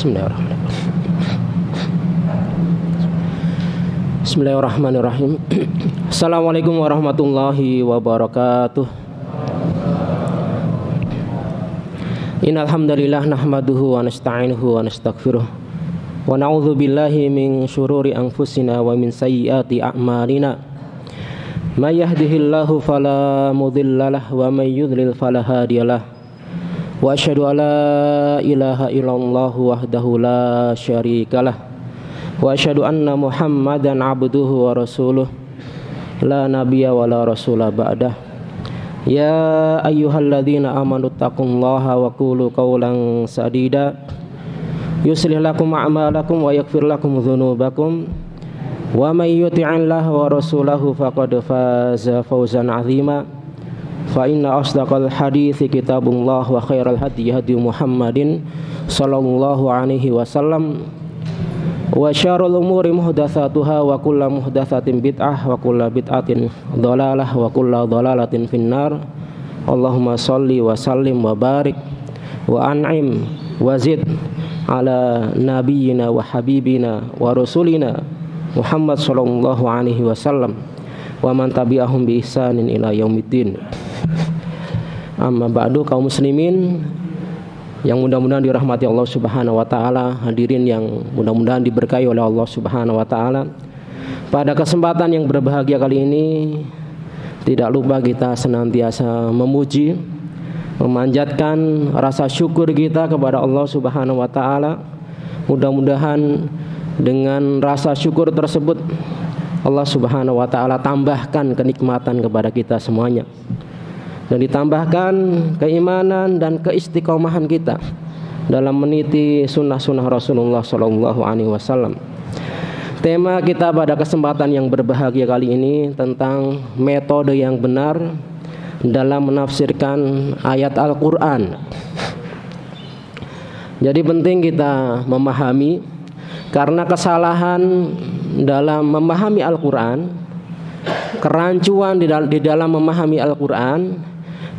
Bismillahirrahmanirrahim. Assalamualaikum warahmatullahi wabarakatuh. Innal hamdalillah nahmaduhu wa nasta'inuhu wa nastaghfiruh wa na'udzu billahi min syururi anfusina wa min sayyiati a'malina. May yahdihillahu fala mudhillalah wa may yudlil fala hadiyalah. Wa asyhadu an la ilaha illallah wahdahu la syarikalah. Wa asyhadu anna Muhammadan abduhu wa rasuluh la nabiyya wa la rasula ba'dah. Ya ayyuhalladzina amanu taqullaha wa qulu qawlan sadida yuslih lakum a'malakum wa yaghfir lakum dzunubakum wa may yuti'illaha wa rasulahu faqad faza fawzan 'azima. Fa inna asdaqal hadithi kitabullah wa khairal hadi hadi Muhammadin sallallahu alaihi wasallam wa syarrul umuri muhdatsatuha wa kullu muhdatsatin bid'ah wa kullu bid'atin dhalalah wa kullu dhalalatin finnar. Allahumma shalli wa sallim wa barik wa an'im wa zid ala nabiyyina wa habibina wa rasulina Muhammad sallallahu alaihi wasallam wa man tabi'ahum bi ihsanin ila yaumiddin. Amma ba'du, kaum muslimin yang mudah-mudahan dirahmati Allah Subhanahu wa taala, hadirin yang mudah-mudahan diberkahi oleh Allah Subhanahu wa taala. Pada kesempatan yang berbahagia kali ini, tidak lupa kita senantiasa memuji, memanjatkan rasa syukur kita kepada Allah Subhanahu wa taala. Mudah-mudahan dengan rasa syukur tersebut Allah Subhanahu wa taala tambahkan kenikmatan kepada kita semuanya, dan ditambahkan keimanan dan keistiqomahan kita dalam meniti sunnah-sunnah Rasulullah Sallallahu Alaihi Wasallam. Tema kita pada kesempatan yang berbahagia kali ini tentang metode yang benar dalam menafsirkan ayat Al-Quran. Jadi penting kita memahami, karena kesalahan dalam memahami Al-Quran, kerancuan di dalam memahami Al-Quran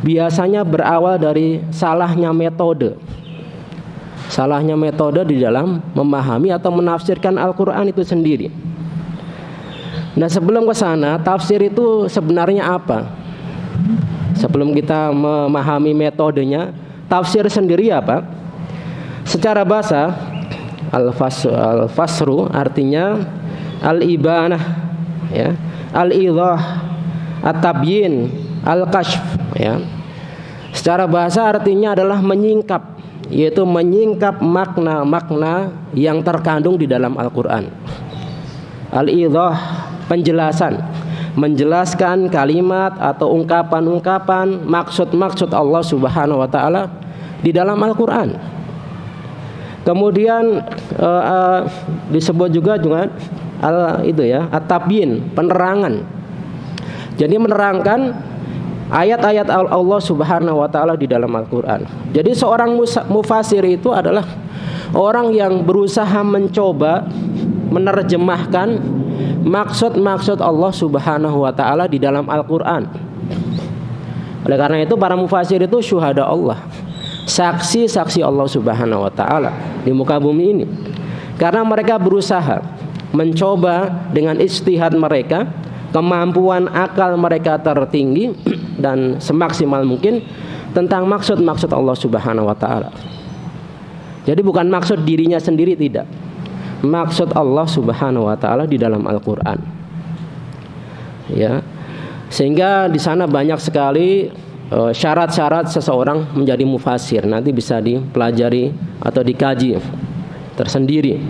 biasanya berawal dari salahnya metode di dalam memahami atau menafsirkan Al-Quran itu sendiri. Nah, sebelum ke sana, tafsir itu sebenarnya apa? Sebelum kita memahami metodenya, tafsir sendiri apa? Secara bahasa, al-fasru artinya al-ibanah, ya, al-idah, at-tabyin, al-kashf, ya. Secara bahasa artinya adalah menyingkap, yaitu menyingkap makna-makna yang terkandung di dalam Al-Quran. Al-idah, penjelasan, menjelaskan kalimat atau ungkapan-ungkapan, maksud-maksud Allah Subhanahu wa taala di dalam Al-Quran. Kemudian disebut juga at-tabyin, penerangan. Jadi menerangkan ayat-ayat Allah Subhanahu wa taala di dalam Al-Qur'an. Jadi seorang mufasir itu adalah orang yang berusaha mencoba menerjemahkan maksud-maksud Allah Subhanahu wa taala di dalam Al-Qur'an. Oleh karena itu para mufasir itu syuhada Allah, saksi-saksi Allah Subhanahu wa taala di muka bumi ini. Karena mereka berusaha mencoba dengan ijtihad mereka, kemampuan akal mereka tertinggi dan semaksimal mungkin tentang maksud-maksud Allah Subhanahu wa taala. Jadi bukan maksud dirinya sendiri, tidak. Maksud Allah Subhanahu wa taala di dalam Al-Qur'an. Ya. Sehingga di sana banyak sekali syarat-syarat seseorang menjadi mufasir. Nanti bisa dipelajari atau dikaji tersendiri.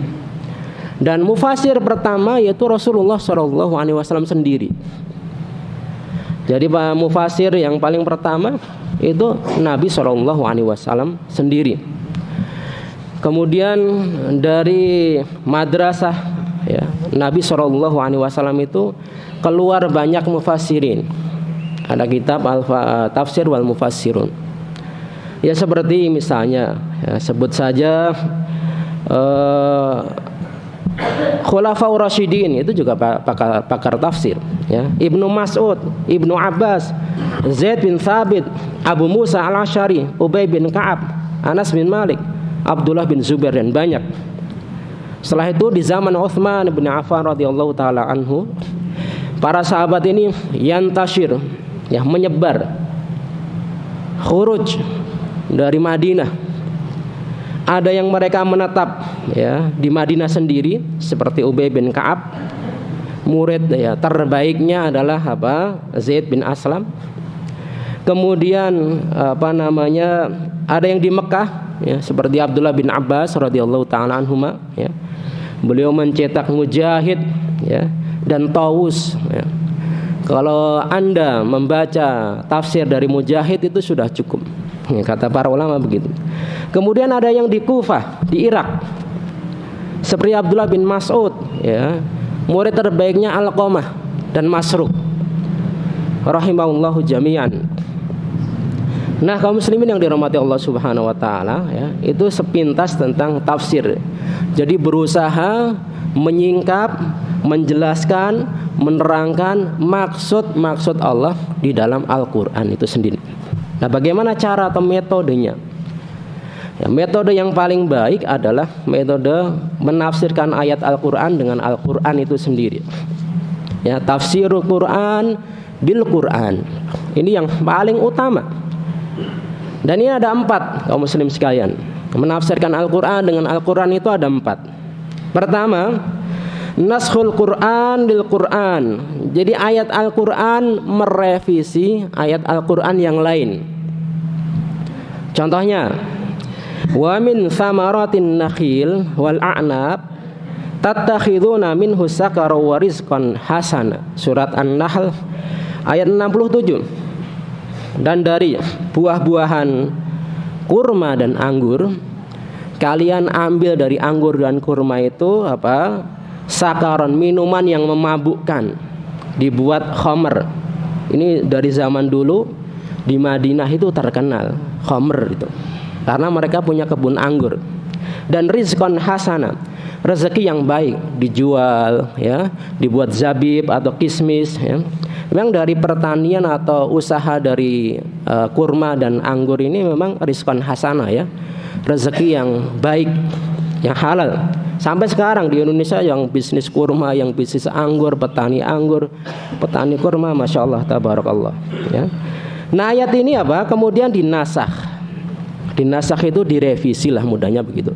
Dan mufasir pertama yaitu Rasulullah Shallallahu Alaihi Wasallam sendiri. Jadi pak mufasir yang paling pertama itu Nabi Shallallahu Alaihi Wasallam sendiri. Kemudian dari madrasah, ya, Nabi Shallallahu Alaihi Wasallam itu keluar banyak mufasirin. Ada kitab Tafsir wal Mufassirun. Ya seperti misalnya, ya, sebut saja Khulafaur Rasyidin, itu juga pakar tafsir, ya. Ibnu Mas'ud, Ibnu Abbas, Zaid bin Thabit, Abu Musa al-Asy'ari, Ubay bin Ka'ab, Anas bin Malik, Abdullah bin Zubair dan banyak. Setelah itu di zaman Utsman bin Affan radhiyallahu taala anhu, para sahabat ini yantashir, ya, menyebar, khuruj dari Madinah. Ada yang mereka menetap, ya, di Madinah sendiri seperti Ubay bin Ka'ab. Murid, ya, terbaiknya adalah Zaid bin Aslam. Kemudian ada yang di Mekah, ya, seperti Abdullah bin Abbas radhiyallahu taala anhuma, ya. Beliau mencetak Mujahid, ya, dan Tawus, ya. Kalau Anda membaca tafsir dari Mujahid itu sudah cukup, ya, kata para ulama begitu. Kemudian ada yang di Kufah, di Irak, seperti Abdullah bin Mas'ud, ya. Murid terbaiknya Alqamah dan Masruq rahimahullahu jami'an. Nah, kaum muslimin yang dirahmati Allah Subhanahu wa taala, ya, itu sepintas tentang tafsir. Jadi berusaha menyingkap, menjelaskan, menerangkan maksud Allah di dalam Al-Qur'an itu sendiri. Nah, bagaimana cara atau metodenya? Ya, metode yang paling baik adalah metode menafsirkan ayat Al-Qur'an dengan Al-Qur'an itu sendiri. Ya, tafsirul Qur'an bil Qur'an. Ini yang paling utama. Dan ini ada 4, kaum muslim sekalian. Menafsirkan Al-Qur'an dengan Al-Qur'an itu ada 4. Pertama, naskhul Qur'an bil Qur'an. Jadi ayat Al-Qur'an merevisi ayat Al-Qur'an yang lain. Contohnya, wa min thamaratin nakhil wal a'nab tattakhiduna minhu sakara wa rizqan hasana. Surat An-Nahl ayat 67. Dan dari buah-buahan kurma dan anggur, kalian ambil dari anggur dan kurma itu sakaron, minuman yang memabukkan, dibuat khamr. Ini dari zaman dulu di Madinah itu terkenal khamr itu, karena mereka punya kebun anggur. Dan rizqan hasana, rezeki yang baik, dijual, ya, dibuat zabib atau kismis, ya. Memang dari pertanian atau usaha dari kurma dan anggur ini memang rizqan hasanah, ya, rezeki yang baik, yang halal. Sampai sekarang di Indonesia yang bisnis kurma, yang bisnis anggur, petani kurma, masya Allah, tabarakallah, ya. Nah, ayat ini kemudian dinasakh. Dinasakh itu direvisi lah, mudahnya begitu.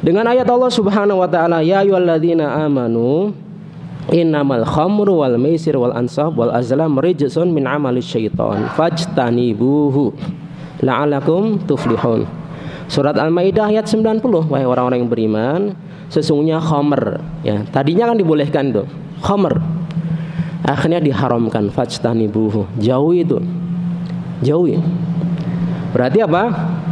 Dengan ayat Allah Subhanahu wa taala, ya ayyuhalladzina amanu innamal khamru wal maisir wal ansab wal azlam rijsun min amali syaitan fajtanibuhu la'alakum tuflihun. Surat Al-Maidah ayat 90. Wahai orang-orang yang beriman, sesungguhnya khamr, ya, tadinya kan dibolehkan tuh khamr, akhirnya diharamkan, fajtanibuhu, jauhi itu, jauhi. Berarti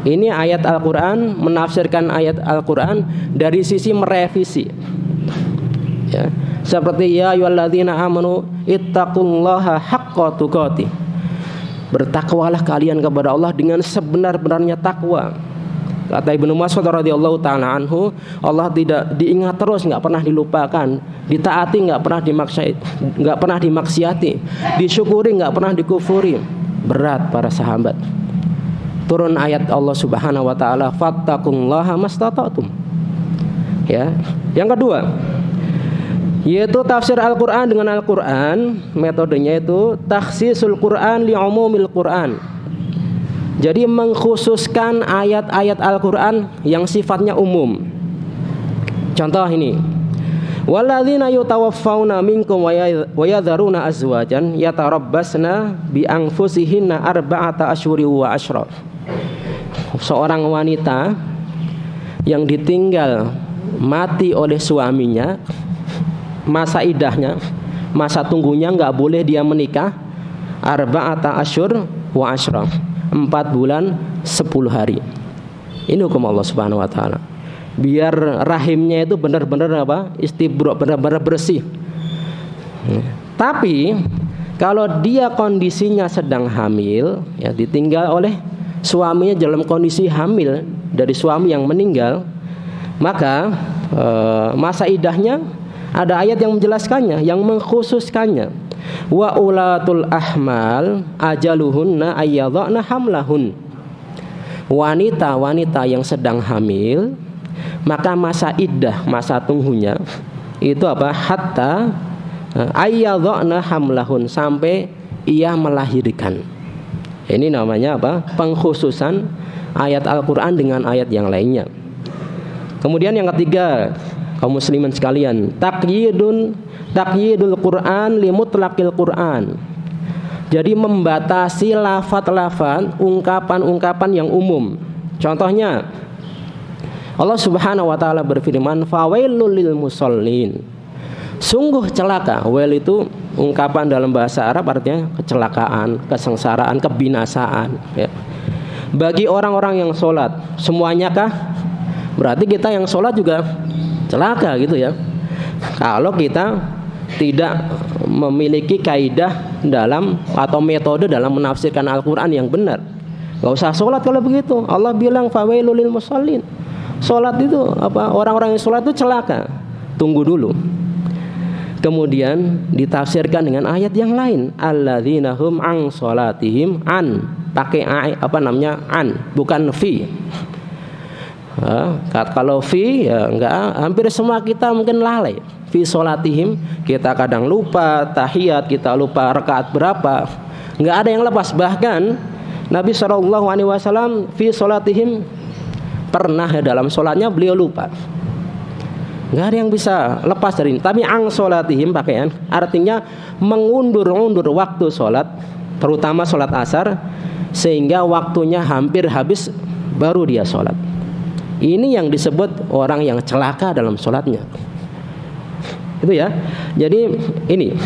ini ayat Al-Qur'an, menafsirkan ayat Al-Qur'an dari sisi merevisi, ya. Seperti ya ayyuhalladzina amanu ittaqullaha haqqa tuqatih. Bertakwalah kalian kepada Allah dengan sebenar-benarnya takwa. Kata Ibnu Mas'ud radhiyallahu taala anhu, Allah tidak diingat terus, enggak pernah dilupakan, ditaati enggak pernah dimaksiati, disyukuri enggak pernah dikufuri. Berat para sahabat. Turun ayat Allah Subhanahu wa taala, fattaqullaha mastata'tum. Ya. Yang kedua, yaitu tafsir Al-Qur'an dengan Al-Qur'an. Metodenya itu takhsisul Qur'an li umumil Qur'an. Jadi mengkhususkan ayat-ayat Al-Qur'an yang sifatnya umum. Contoh ini, walladzina yutawaffawna minkum wa yadharuna azwajan yatarabbasna bi anfusihinna arba'ata asyhuri wa asyra. Seorang wanita yang ditinggal mati oleh suaminya, masa idahnya, masa tunggunya nggak boleh dia menikah, arba'ata asyhur wa asyra, 4 bulan 10 hari. Ini hukum Allah Subhanahu wa taala. Biar rahimnya itu benar-benar istibra, benar-benar bersih. Tapi kalau dia kondisinya sedang hamil, ya, ditinggal oleh suaminya dalam kondisi hamil dari suami yang meninggal, maka masa idahnya ada ayat yang menjelaskannya, yang mengkhususkannya. Wa ulatul ahmal ajaluhunna ayyadhna hamlahun. wanita-wanita yang sedang hamil, maka masa iddah, masa tunggunya itu apa? Hatta ayyadhna hamlahun, sampai ia melahirkan. Ini namanya apa? Pengkhususan ayat Al-Qur'an dengan ayat yang lainnya. Kemudian yang ketiga, kaum muslimin sekalian, taqyidul Qur'an li mutlaqil Qur'an. Jadi membatasi lafaz-lafaz, ungkapan-ungkapan yang umum. Contohnya Allah Subhanahu wa taala berfirman, "Fawailul lil musallin." Sungguh celaka. Wail itu ungkapan dalam bahasa Arab artinya kecelakaan, kesengsaraan, kebinasaan, ya. Bagi orang-orang yang sholat, semuanya kah? Berarti kita yang sholat juga celaka gitu ya. Kalau kita tidak memiliki kaidah dalam atau metode dalam menafsirkan Al-Quran yang benar, gak usah sholat kalau begitu. Allah bilang fawailul lil musallin. Sholat itu apa? Orang-orang yang sholat itu celaka. Tunggu dulu. Kemudian ditafsirkan dengan ayat yang lain, alladzina hum an sholatihim an, pakai apa namanya an, bukan fi. Kalau fi ya enggak, hampir semua kita mungkin lalai. Fi sholatihim, kita kadang lupa tahiyat, kita lupa rakaat berapa, enggak ada yang lepas. Bahkan Nabi SAW fi sholatihim, pernah ya dalam sholatnya beliau lupa. Nggak ada yang bisa lepas dari ini. Tapi ang sholatihim pakaian artinya mengundur-undur waktu sholat, terutama sholat asar, sehingga waktunya hampir habis baru dia sholat. Ini yang disebut orang yang celaka dalam sholatnya. Itu ya. Jadi ini.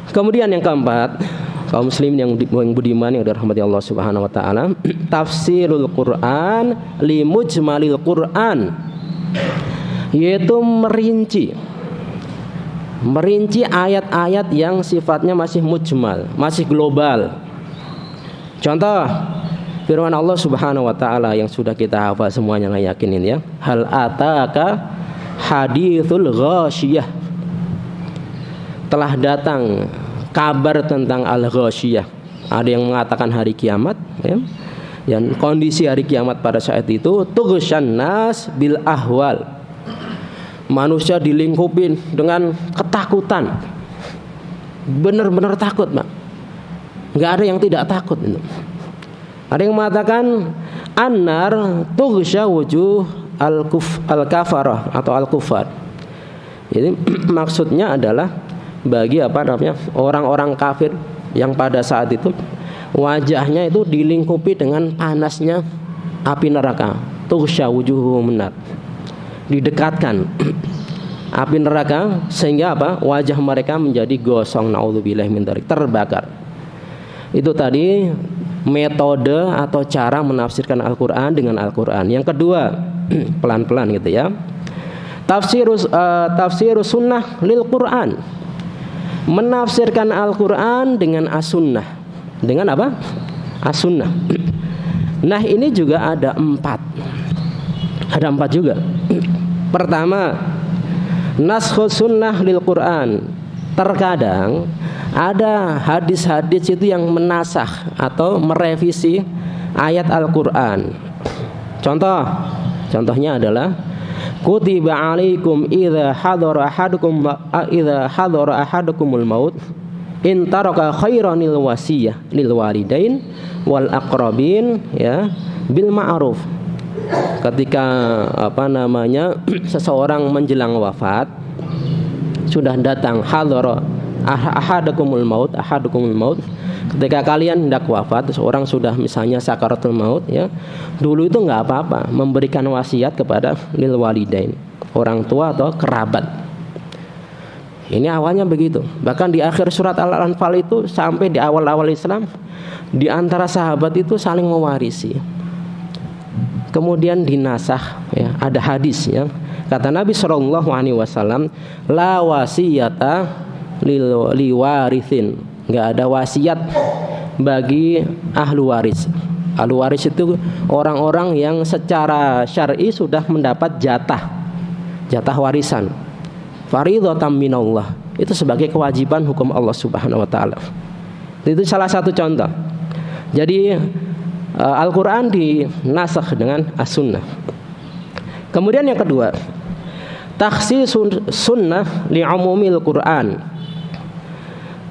Kemudian yang keempat, kaum muslimin yang budiman yang dirahmati Allah Subhanahu wa taala, tafsirul Quran li mujmalil Quran, yaitu merinci ayat-ayat yang sifatnya masih mujmal, masih global. Contoh firman Allah Subhanahu wa taala yang sudah kita hafal semuanya, nggak yakinin ya. Hal ataka hadithul ghasyiyah. Telah datang kabar tentang al-ghasyiyah. Ada yang mengatakan hari kiamat ya. Dan kondisi hari kiamat pada saat itu tughsyan nas bil ahwal. Manusia dilingkupin dengan ketakutan. Benar-benar takut, Pak. Nggak ada yang tidak takut itu. Ada yang mengatakan annar tughsya wujuh al-kafarah atau al-kufar. Jadi maksudnya adalah bagi apa namanya orang-orang kafir yang pada saat itu wajahnya itu dilingkupi dengan panasnya api neraka. Tughsya wujuhum nar. Didekatkan api neraka sehingga apa? Wajah mereka menjadi gosong, naudzubillah min dzalik, terbakar. Itu tadi metode atau cara menafsirkan Al-Qur'an dengan Al-Qur'an. Yang kedua, pelan-pelan gitu ya. Tafsirus sunnah lil Qur'an. Menafsirkan Al-Qur'an dengan as-sunnah. Dengan apa? As-sunnah. Nah, ini juga ada 4. Ada 4 juga. Pertama, naskhus sunnah lil Quran. Terkadang ada hadis-hadis itu yang menasakh atau merevisi ayat Al-Quran. Contohnya adalah kutiba alaikum idza hadara ahadukumul maut in taraka khairanil wasiyah lil walidain wal aqrabin ya bil ma'ruf. Ketika apa namanya seseorang menjelang wafat, sudah datang hadara ahadukumul maut, ketika kalian hendak wafat, seseorang sudah misalnya sakaratul maut ya, dulu itu nggak apa-apa memberikan wasiat kepada lil walidain, orang tua atau kerabat. Ini awalnya begitu. Bahkan di akhir surat Al-Anfal itu sampai di awal-awal Islam, di antara sahabat itu saling mewarisi. Kemudian dinasah ya, ada hadis ya. Kata Nabi SAW, la wasiyata liwarithin. Enggak ada wasiat bagi ahlu waris. Ahlu waris itu orang-orang yang secara syar'i sudah mendapat jatah warisan. Faridhatam minallah. Itu sebagai kewajiban hukum Allah Subhanahu wa taala. Itu salah satu contoh. Jadi Al-Quran dinasakh dengan as-sunnah. Kemudian yang kedua, takhsis sunnah li'umumil Quran.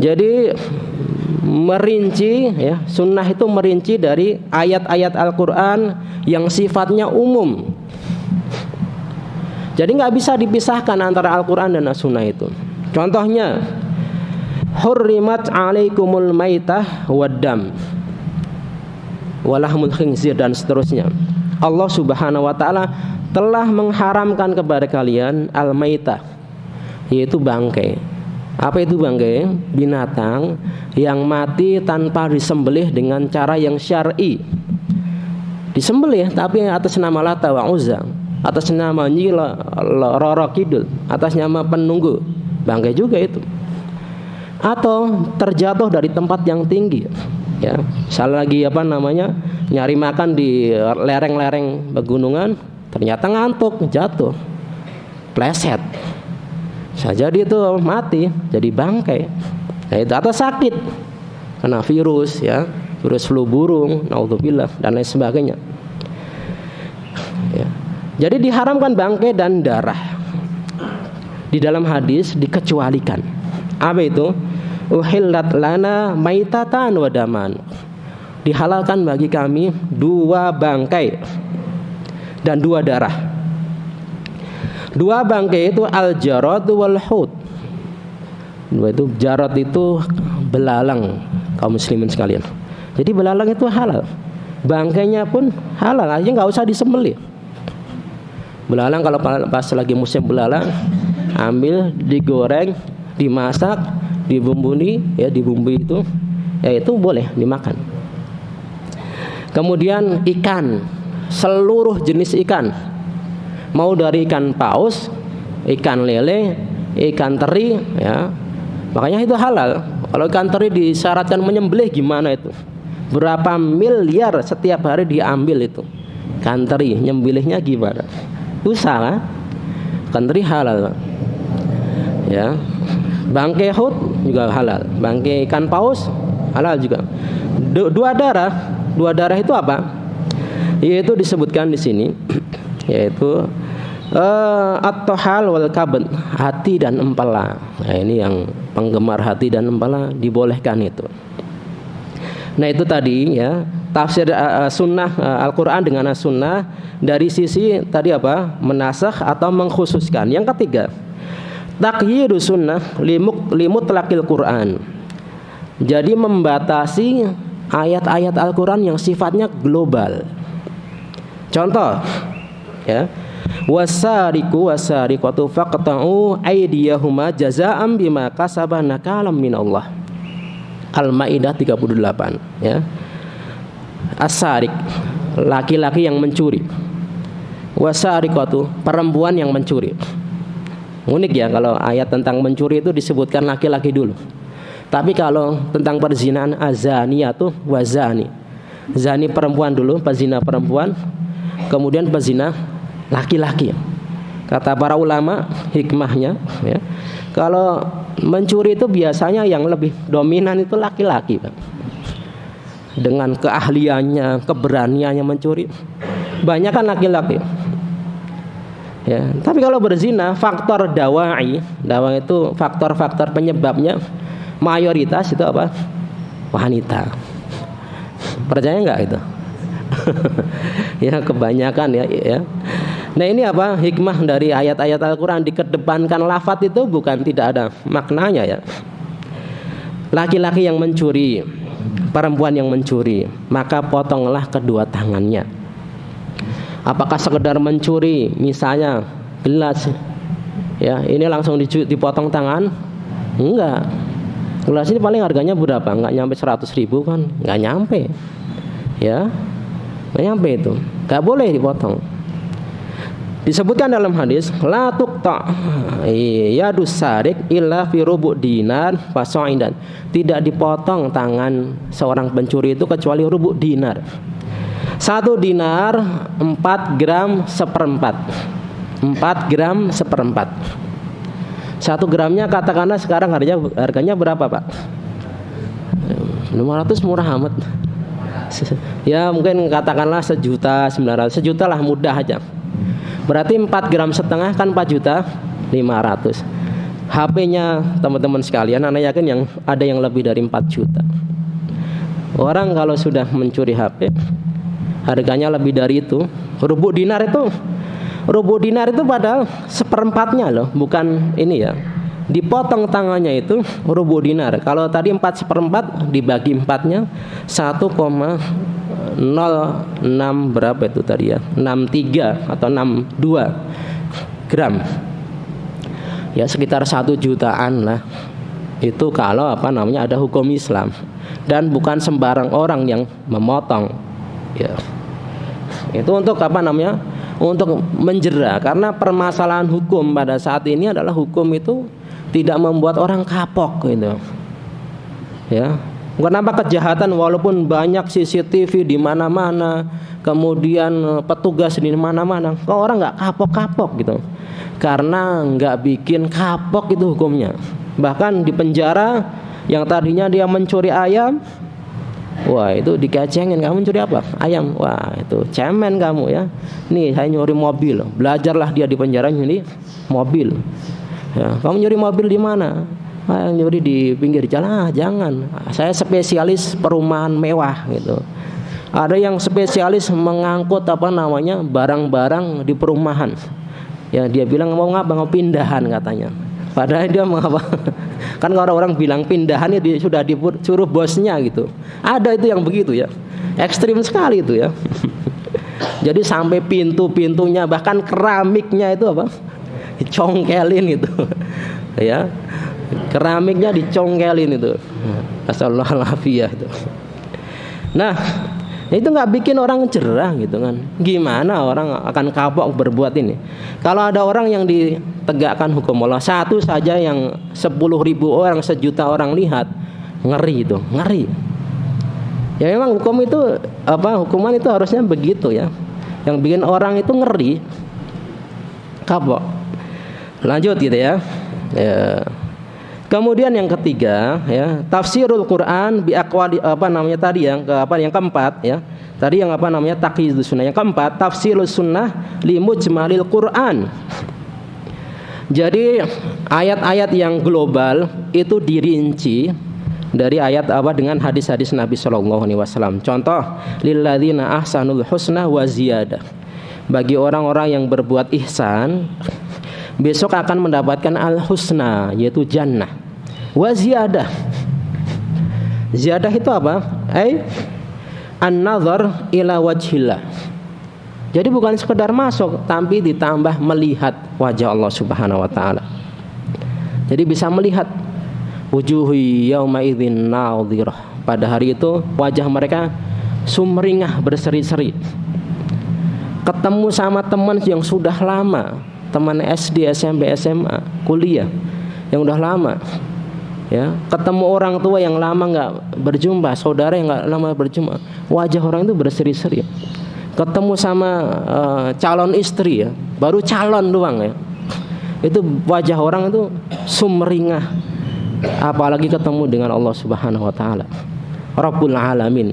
Jadi merinci, ya, sunnah itu merinci dari ayat-ayat Al-Quran yang sifatnya umum. Jadi nggak bisa dipisahkan antara Al-Quran dan as-sunnah itu. Contohnya, hurrimat alaikumul maitah waddam walahmul khinzir, dan seterusnya. Allah Subhanahu wa taala telah mengharamkan kepada kalian al-maitah, yaitu bangkai. Apa itu bangkai? Binatang yang mati tanpa disembelih dengan cara yang syar'i. Disembelih tapi atas nama Lata wa Uzza, atas nama Nyi Roro Kidul, atas nama penunggu. Bangkai juga itu. Atau terjatuh dari tempat yang tinggi, ya. Misalnya lagi nyari makan di lereng-lereng pegunungan, ternyata ngantuk, jatuh, pleset, bisa jadi itu mati, jadi bangkai. Nah, itu atau sakit kena virus, ya, virus flu burung, naudzubillah, dan lain sebagainya, ya. Jadi diharamkan bangkai dan darah. Di dalam hadis dikecualikan. Apa itu? Uhillat lana maitatan wa daman. Dihalalkan bagi kami 2 bangkai dan 2 darah. 2 bangkai itu al-jarad wal hut. 2 itu, jarad itu belalang, kaum muslimin sekalian. Jadi belalang itu halal. Bangkainya pun halal, aja nggak usah disembelih. Belalang kalau pas lagi musim belalang, ambil, digoreng, dimasak, dibumbui, ya, dibumbui itu, ya, itu boleh dimakan. Kemudian ikan, seluruh jenis ikan, mau dari ikan paus, ikan lele, ikan teri, ya, makanya itu halal. Kalau ikan teri disyaratkan menyembelih, gimana itu? Berapa miliar setiap hari diambil itu ikan teri, nyembelihnya gimana? Susah kan? Ikan teri halal, ya. Bangkai hut juga halal, bangkai ikan paus halal juga. 2 darah itu apa? Yaitu disebutkan di sini, yaitu at-tahal wal kabd, hati dan empala. Nah, ini yang penggemar hati dan empala dibolehkan itu. Nah, itu tadi, ya, tafsir sunnah Al-Quran dengan as-sunnah dari sisi tadi apa? Menasakh atau mengkhususkan. Yang ketiga, taqyidu sunnah limutlaqil Quran. Jadi membatasi ayat-ayat Al-Quran yang sifatnya global. Contoh, ya, wasariqu wasariqatu faqta'u aydiyahuma jazaa'an bima kasaba nakalam minallah. Al-Maidah 38, ya. As-sariq, laki-laki yang mencuri. Wasariqatu, perempuan yang mencuri. Unik, ya, kalau ayat tentang mencuri itu disebutkan laki-laki dulu. Tapi kalau tentang perzinahan, azaniyatu wazani, zani perempuan dulu, pezina perempuan, kemudian pezina laki-laki. Kata para ulama hikmahnya, ya, kalau mencuri itu biasanya yang lebih dominan itu laki-laki, Pak. Dengan keahliannya, keberaniannya mencuri, banyak kan laki-laki. Ya, tapi kalau berzina, faktor dawai itu faktor-faktor penyebabnya mayoritas itu apa? Wanita. Percaya nggak itu? Ya, kebanyakan, ya. Nah, ini apa? Hikmah dari ayat-ayat Al-Quran dikedepankan lafadz itu bukan tidak ada maknanya, ya. Laki-laki yang mencuri, perempuan yang mencuri, maka potonglah kedua tangannya. Apakah sekedar mencuri, misalnya gelas, ya, ini langsung dipotong tangan? Enggak. Gelas ini paling harganya berapa? Enggak nyampe 100.000 kan? Enggak nyampe, ya, enggak nyampe itu. Enggak boleh dipotong. Disebutkan dalam hadis, la tuqta yadus sariq illa fi rubu' dinar fasa'idan. Tidak dipotong tangan seorang pencuri itu kecuali rubu' dinar. 1 dinar 4 gram seperempat. 4 gram seperempat. 1 gramnya katakanlah sekarang harganya berapa, Pak? 500, murah amat. Ya mungkin katakanlah 1.900.000, sejuta lah mudah aja. Berarti 4,5 gram kan 4.500.000. HP-nya teman-teman sekalian, anak yakin yang ada yang lebih dari 4 juta. Orang kalau sudah mencuri HP, harganya lebih dari itu. Rubu dinar itu padahal seperempatnya loh, bukan ini ya. Dipotong tangannya itu rubu dinar. Kalau tadi 4/4 dibagi 4-nya 1,06 berapa itu tadi ya? 63 atau 62 gram. Ya sekitar 1 jutaan lah. Itu kalau ada hukum Islam, dan bukan sembarang orang yang memotong. Ya. Itu untuk untuk menjera, karena permasalahan hukum pada saat ini adalah hukum itu tidak membuat orang kapok gitu. Ya. Kenapa kejahatan walaupun banyak CCTV di mana-mana, kemudian petugas di mana-mana, kok orang nggak kapok-kapok gitu? Karena nggak bikin kapok itu hukumnya. Bahkan di penjara yang tadinya dia mencuri ayam, wah itu dikecengin, kamu mencuri apa? Ayam. Wah itu cemen kamu ya. Nih saya nyuri mobil. Belajarlah dia di penjara nyuri mobil. Ya, kamu nyuri mobil di mana? Nyuri di pinggir jalan. Jangan. Saya spesialis perumahan mewah gitu. Ada yang spesialis mengangkut barang-barang di perumahan. Ya dia bilang mau pindahan katanya. Padahal dia mau apa? Kan kalau orang bilang pindahan ya sudah disuruh bosnya gitu. Ada itu yang begitu ya. Ekstrim sekali itu ya. Jadi sampai pintu-pintunya, bahkan keramiknya itu dicongkelin itu. Ya. Keramiknya dicongkelin itu. Astagfirullahaladzim itu. Nah, itu nggak bikin orang cerah gitu kan. Gimana orang akan kapok berbuat ini? Kalau ada orang yang ditegakkan hukum Allah, satu saja yang 10.000 orang, 1 juta orang lihat, ngeri itu, ngeri. Ya memang hukuman itu harusnya begitu ya. Yang bikin orang itu ngeri, kapok. Lanjut gitu ya. Ya. Kemudian yang ketiga ya, tafsirul Quran bi aqwali tadi yang keempat ya. Tadi yang taqyidus sunnah. Yang keempat, tafsirus sunnah li mujmalil Quran. Jadi ayat-ayat yang global itu dirinci dari ayat dengan hadis-hadis Nabi sallallahu alaihi wasallam. Contoh, lilladzina ahsanul husna wa ziyadah. Bagi orang-orang yang berbuat ihsan, besok akan mendapatkan al-husna, yaitu jannah. Wa ziyadah. Ziyadah itu apa? An-nazar ila wajhillah. Jadi bukan sekedar masuk, tapi ditambah melihat wajah Allah Subhanahu wa taala. Jadi bisa melihat wujuhi yauma idzin nadhirah. Pada hari itu wajah mereka sumringah, berseri-seri. Ketemu sama teman yang sudah lama, teman SD, SMP, SMA, kuliah yang udah lama. Ya, ketemu orang tua yang lama nggak berjumpa, saudara yang nggak lama berjumpa, wajah orang itu berseri-seri. Ketemu sama calon istri ya, baru calon doang ya, itu wajah orang itu sumringah. Apalagi ketemu dengan Allah Subhanahu wa taala, Rabbul Alamin,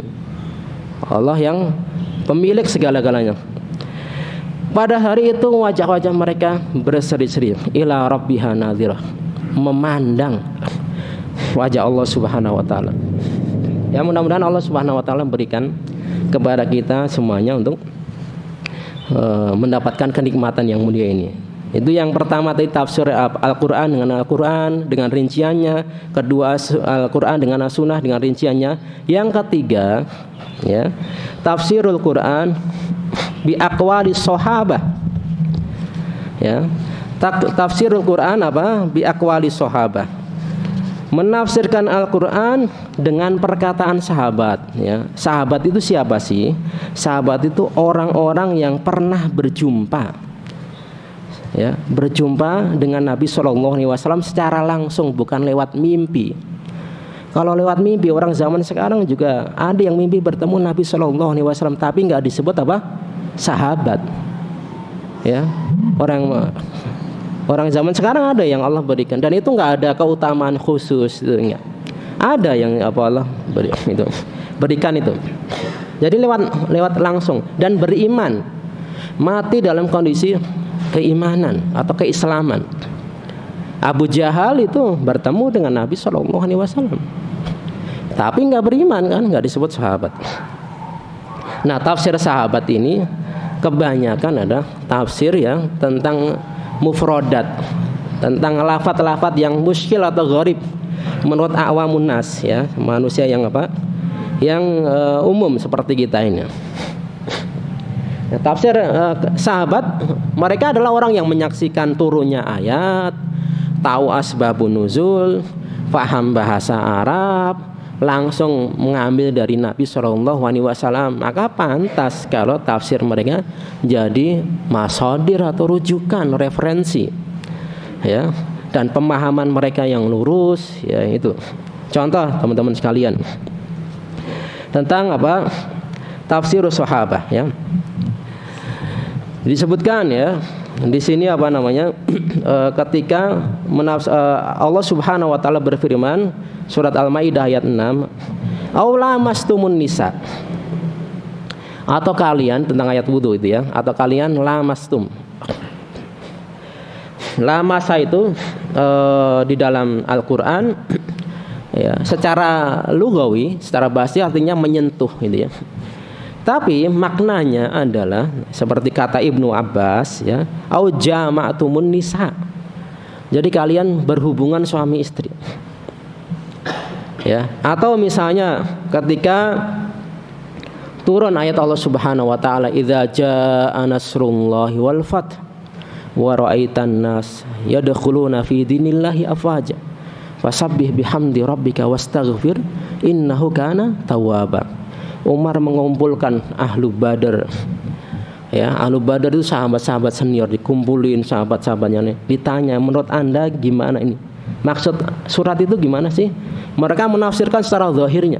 Allah yang pemilik segala-galanya. Pada hari itu wajah-wajah mereka berseri-seri, ila rabbiha nadhirah, memandang wajah Allah Subhanahu wa taala. Ya mudah-mudahan Allah Subhanahu wa taala berikan kepada kita semuanya untuk mendapatkan kenikmatan yang mulia ini. Itu yang pertama tadi, tafsir Al-Qur'an dengan Al-Qur'an dengan rinciannya, kedua Al-Qur'an dengan As-Sunnah dengan rinciannya. Yang ketiga ya, tafsirul Qur'an bi aqwali sahabah. Ya. Tafsirul Qur'an bi aqwali sahabah. Menafsirkan Al-Qur'an dengan perkataan sahabat ya. Sahabat itu siapa sih? Sahabat itu orang-orang yang pernah berjumpa ya, berjumpa dengan Nabi SAW secara langsung, bukan lewat mimpi. Kalau lewat mimpi, orang zaman sekarang juga ada yang mimpi bertemu Nabi SAW, tapi nggak disebut sahabat ya. Orang zaman sekarang ada yang Allah berikan, dan itu nggak ada keutamaan khusus itu, enggak. Ada yang Allah berikan itu. Jadi lewat langsung dan beriman, mati dalam kondisi keimanan atau keislaman. Abu Jahal itu bertemu dengan Nabi SAW, tapi nggak beriman kan, nggak disebut sahabat. Nah, tafsir sahabat ini kebanyakan ada tafsir yang tentang mufrodat, tentang lafaz-lafaz yang muskil atau gharib menurut awamun nas, ya, manusia yang apa? Yang umum seperti kita ini. Nah, tafsir sahabat, mereka adalah orang yang menyaksikan turunnya ayat, tahu asbabun nuzul, paham bahasa Arab, langsung mengambil dari Nabi SAW. Maka pantas kalau tafsir mereka jadi masadir atau rujukan, referensi, ya, dan pemahaman mereka yang lurus, ya itu. Contoh teman-teman sekalian tentang apa? Tafsir sahabah, ya. Disebutkan, ya, di sini apa namanya? Ketika Allah Subhanahu wa taala berfirman, surat Al-Maidah ayat 6, "Aula mastumun nisa." Atau kalian, tentang ayat wudu itu, ya, atau kalian lamastum. Lamasa itu di dalam Al-Qur'an, ya, secara lugawi, secara bahasa artinya menyentuh gitu, ya. Tapi maknanya adalah seperti kata Ibnu Abbas, ya, au jama'tumun nisa. Jadi kalian berhubungan suami istri. Ya, atau misalnya ketika turun ayat Allah Subhanahu wa taala, "Idza jaa nasrullahi wal fath wa ra'aitan nas yadkhuluna fi dinillahi afwaja fasabbih bihamdi rabbika wastaghfir innahu kana tawwaba." Umar mengumpulkan ahlu Badar, ya, ahlu Badar itu sahabat-sahabat senior, dikumpulin sahabat-sahabatnya, ditanya, menurut anda gimana ini, maksud surat itu gimana sih? Mereka menafsirkan secara zahirnya.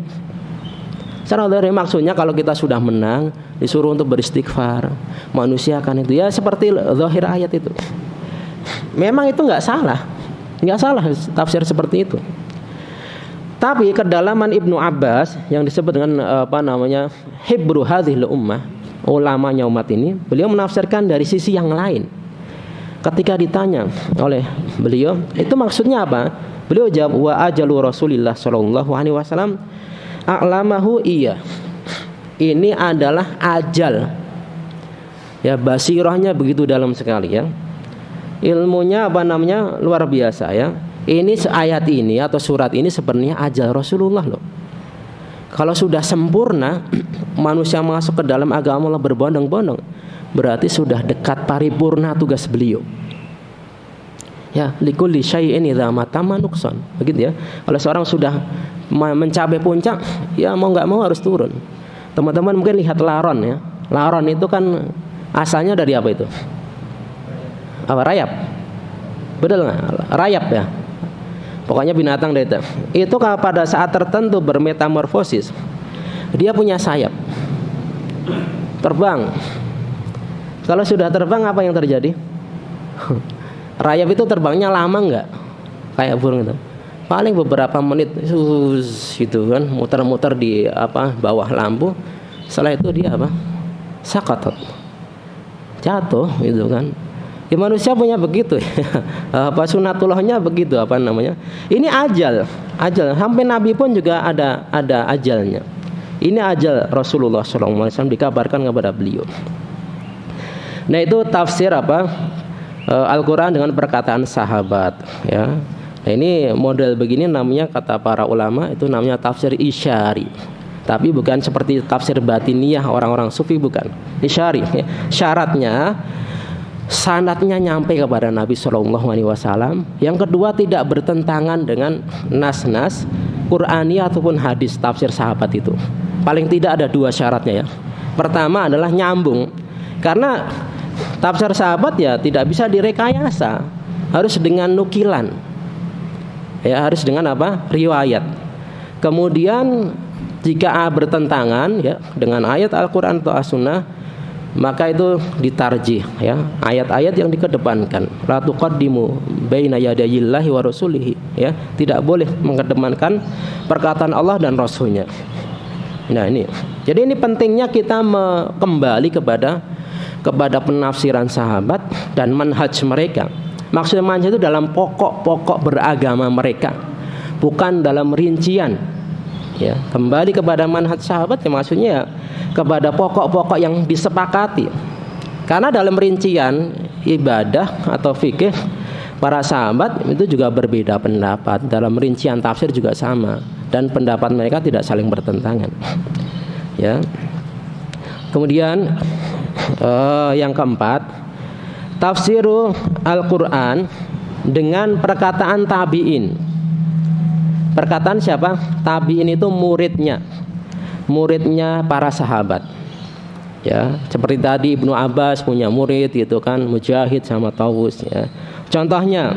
Secara zahir maksudnya kalau kita sudah menang disuruh untuk beristighfar, manusia akan itu, ya, seperti zahir ayat itu. Memang itu nggak salah tafsir seperti itu. Tapi kedalaman Ibnu Abbas yang disebut dengan apa namanya, hibru hadhil ummah, ulamanya umat ini, beliau menafsirkan dari sisi yang lain. Ketika ditanya oleh beliau, itu maksudnya apa? Beliau jawab, wa ajalu Rasulillah sallallahu alaihi wasallam a'lamahu iya. Ini adalah ajal. Ya, basirahnya begitu dalam sekali, ya. Ilmunya apa namanya, luar biasa, ya. Ini ayat ini atau surat ini sebenarnya ajal Rasulullah loh. Kalau sudah sempurna manusia masuk ke dalam agama Allah berbondong-bondong, berarti sudah dekat paripurna tugas beliau. Ya, likulli syai'in idza matama nuqsan. Begitu, ya. Kalau seorang sudah mencapai puncak, ya mau nggak mau harus turun. Teman-teman mungkin lihat laron, ya. Laron itu kan asalnya dari apa itu? Apa, rayap? Betul nggak? Rayap, ya. Pokoknya binatang dari itu kalau pada saat tertentu bermetamorfosis, dia punya sayap, terbang. Kalau sudah terbang, apa yang terjadi? Rayap itu terbangnya lama nggak? Kayak burung itu. Paling beberapa menit, gitu kan, muter-muter di apa bawah lampu. Setelah itu dia apa? Sakatot, jatuh, gitu kan. Ya, manusia punya begitu, ya. Apa sunatullahnya begitu, apa namanya? Ini ajal. Sampai Nabi pun juga ada ajalnya. Ini ajal Rasulullah SAW dikabarkan kepada beliau. Nah, itu tafsir apa? Al-Quran dengan perkataan sahabat, ya. Nah, ini model begini namanya, kata para ulama, itu namanya tafsir isyari. Tapi bukan seperti tafsir batiniyah orang-orang sufi, bukan. Isyari, ya. Syaratnya sanadnya nyampe kepada Nabi SAW. Yang kedua, tidak bertentangan dengan nas-nas Qur'ani ataupun hadis tafsir sahabat itu. Paling tidak ada dua syaratnya, ya. Pertama adalah nyambung, karena tafsir sahabat, ya, tidak bisa direkayasa, harus dengan nukilan, ya, harus dengan apa? Riwayat. Kemudian jika bertentangan, ya, dengan ayat Al-Quran atau As-Sunnah, maka itu ditarjih, ya, ayat-ayat yang dikedepankan. La tuqaddimu baina yadayillahi wa rasulihi, ya, tidak boleh mengedepankan perkataan Allah dan Rasulnya. Nah ini, jadi ini pentingnya kita kembali kepada penafsiran sahabat dan manhaj mereka. Maksudnya manhaj itu dalam pokok-pokok beragama mereka, bukan dalam rincian. Ya, kembali kepada manhaj sahabat ya maksudnya kepada pokok-pokok yang disepakati. Karena dalam rincian ibadah atau fikih para sahabat itu juga berbeda pendapat. Dalam rincian tafsir juga sama, dan pendapat mereka tidak saling bertentangan. Ya. Kemudian yang keempat, tafsirul Al-Quran dengan perkataan tabi'in. Perkataan siapa? Tabi'in itu muridnya para sahabat. Ya, seperti tadi Ibnu Abbas punya murid gitu kan, Mujahid sama Tawus ya. Contohnya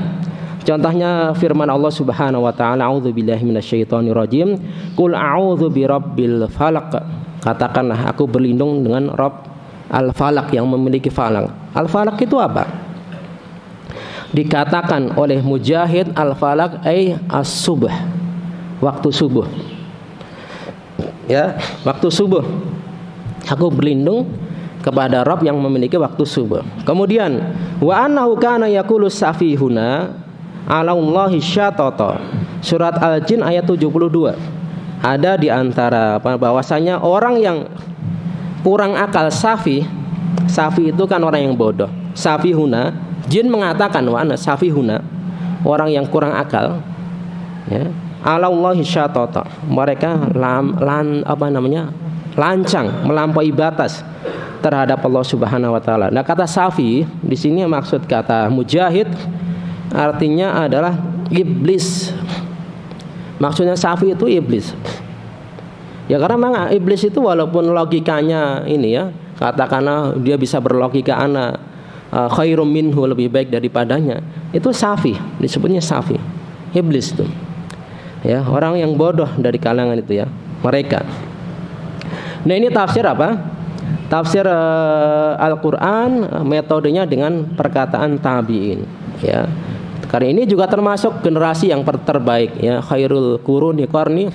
firman Allah Subhanahu wa taala, a'udzubillahi minasyaitonirrajim, qul a'udzu birabbil falaq. Katakanlah aku berlindung dengan Rabb Al-Falaq yang memiliki falak. Al-Falaq itu apa? Dikatakan oleh Mujahid Al-Falaq ay as-subh, waktu subuh. Ya, waktu subuh. Aku berlindung kepada Rabb yang memiliki waktu subuh. Kemudian wa annahu kana yaqulu safihuna 'ala Allahi syatata. Surat Al-Jin ayat 72. Ada di antara bahwasanya orang yang kurang akal, safi itu kan orang yang bodoh. Safihuna, jin mengatakan wa anna safihuna, orang yang kurang akal ya. 'Ala Allahi syatata. Mereka lancang, melampaui batas terhadap Allah Subhanahu wa taala. Nah, kata safi di sini maksud kata Mujahid artinya adalah iblis. Maksudnya safi itu iblis. Ya karena memang iblis itu walaupun logikanya ini ya, katakanlah dia bisa berlogika ana khairum minhu, lebih baik daripadanya. Itu safi, disebutnya safi. Iblis itu. Ya, orang yang bodoh dari kalangan itu ya, mereka. Nah, ini tafsir apa? Tafsir Al-Qur'an metodenya dengan perkataan tabi'in ya. Karena ini juga termasuk generasi yang terbaik ya, khairul quruni qarni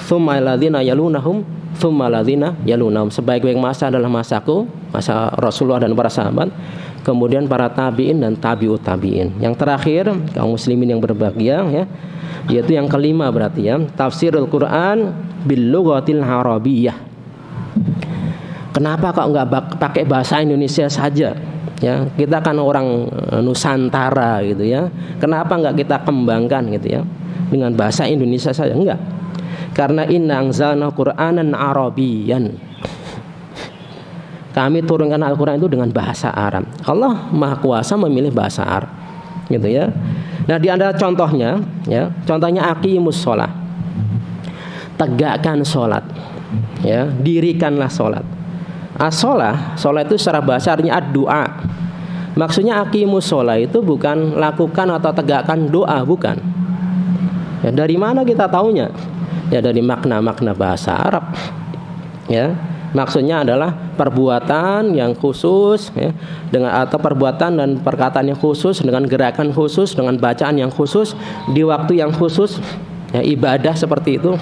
tsumma alladzina yalunahum tsumma alladzina yalunahum. Sebaik-baik masa adalah masaku, masa Rasulullah dan para sahabat, kemudian para tabi'in dan tabi'ut tabi'in. Yang terakhir kaum muslimin yang berbahagia ya, yaitu yang kelima berarti ya, tafsirul Quran bil lughatil arabiyyah. Kenapa kok enggak pakai bahasa Indonesia saja? Ya, kita kan orang Nusantara gitu ya. Kenapa enggak kita kembangkan gitu ya dengan bahasa Indonesia saja? Enggak. Karena inna anzalna Qur'anan Arabiyyan. Kami turunkan Al-Qur'an itu dengan bahasa Arab. Allah Maha Kuasa memilih bahasa Arab. Gitu ya. Nah, di antara contohnya ya, contohnya aqimus shalah. Tegakkan salat. Ya, dirikanlah salat. As-shalah, salat itu secara bahasa artinya ad-du'a. Maksudnya aqimus shalah itu bukan lakukan atau tegakkan doa, bukan. Ya, dari mana kita taunya? Ya, dari makna-makna bahasa Arab. Ya, maksudnya adalah perbuatan yang khusus ya, dengan atau perbuatan dan perkataan yang khusus dengan gerakan khusus, dengan bacaan yang khusus di waktu yang khusus. Ya, ibadah seperti itu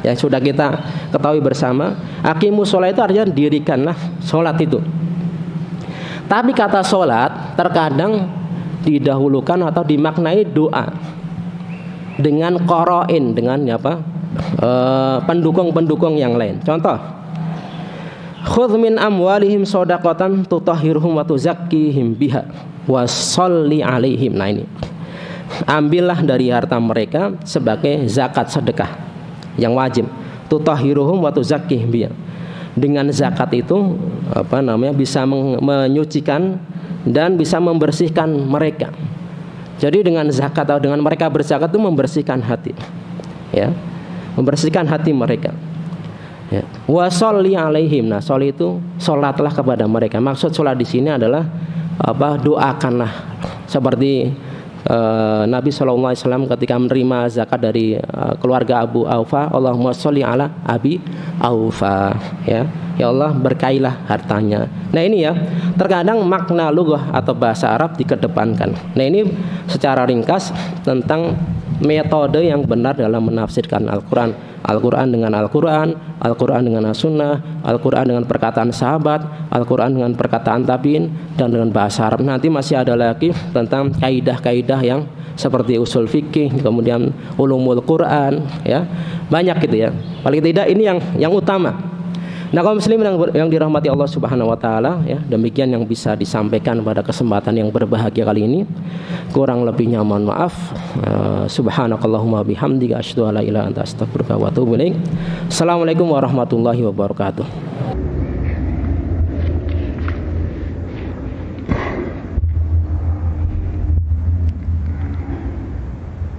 yang sudah kita ketahui bersama. Aqimus shalah itu artinya dirikanlah salat itu. Tapi kata salat terkadang didahulukan atau dimaknai doa dengan qarain, dengan apa? Pendukung-pendukung yang lain. Contoh, khudz min amwalihim shadaqatan tutahhiruhum wa tuzakkihim biha wa sholli alaihim. Nah ini, ambillah dari harta mereka sebagai zakat sedekah yang wajib, tutahhiruhum wa tuzakkihim biha. Dengan zakat itu bisa menyucikan dan bisa membersihkan mereka. Jadi dengan zakat atau dengan mereka berzakat itu membersihkan hati. Ya. Membersihkan hati mereka. Ya. Wa sholli alaihim. Nah, sholli itu salatlah kepada mereka. Maksud salat di sini adalah doakanlah, seperti Nabi SAW ketika menerima zakat dari keluarga Abu Aufa, Allahumma sholli ala Abi Aufa. Ya Allah, berkailah hartanya. Nah ini ya, terkadang makna lughah atau bahasa Arab dikedepankan. Nah ini secara ringkas tentang metode yang benar dalam menafsirkan Al-Quran. Al-Quran dengan Al-Quran, Al-Quran dengan As-Sunnah, Al-Quran dengan perkataan sahabat, Al-Quran dengan perkataan tabiin, dan dengan bahasa Arab. Nanti masih ada lagi tentang kaidah-kaidah yang seperti usul fikih, kemudian ulumul Quran, ya banyak gitu ya. Paling tidak ini yang utama. Nah, kaum muslimin yang dirahmati Allah Subhanahu wa taala, ya, demikian yang bisa disampaikan pada kesempatan yang berbahagia kali ini. Kurang lebihnya mohon maaf. Subhanakallahumma bihamdika asyhadu an la ilaha illa anta astaghfiruka wa atubu ilaik. Assalamualaikum warahmatullahi wabarakatuh.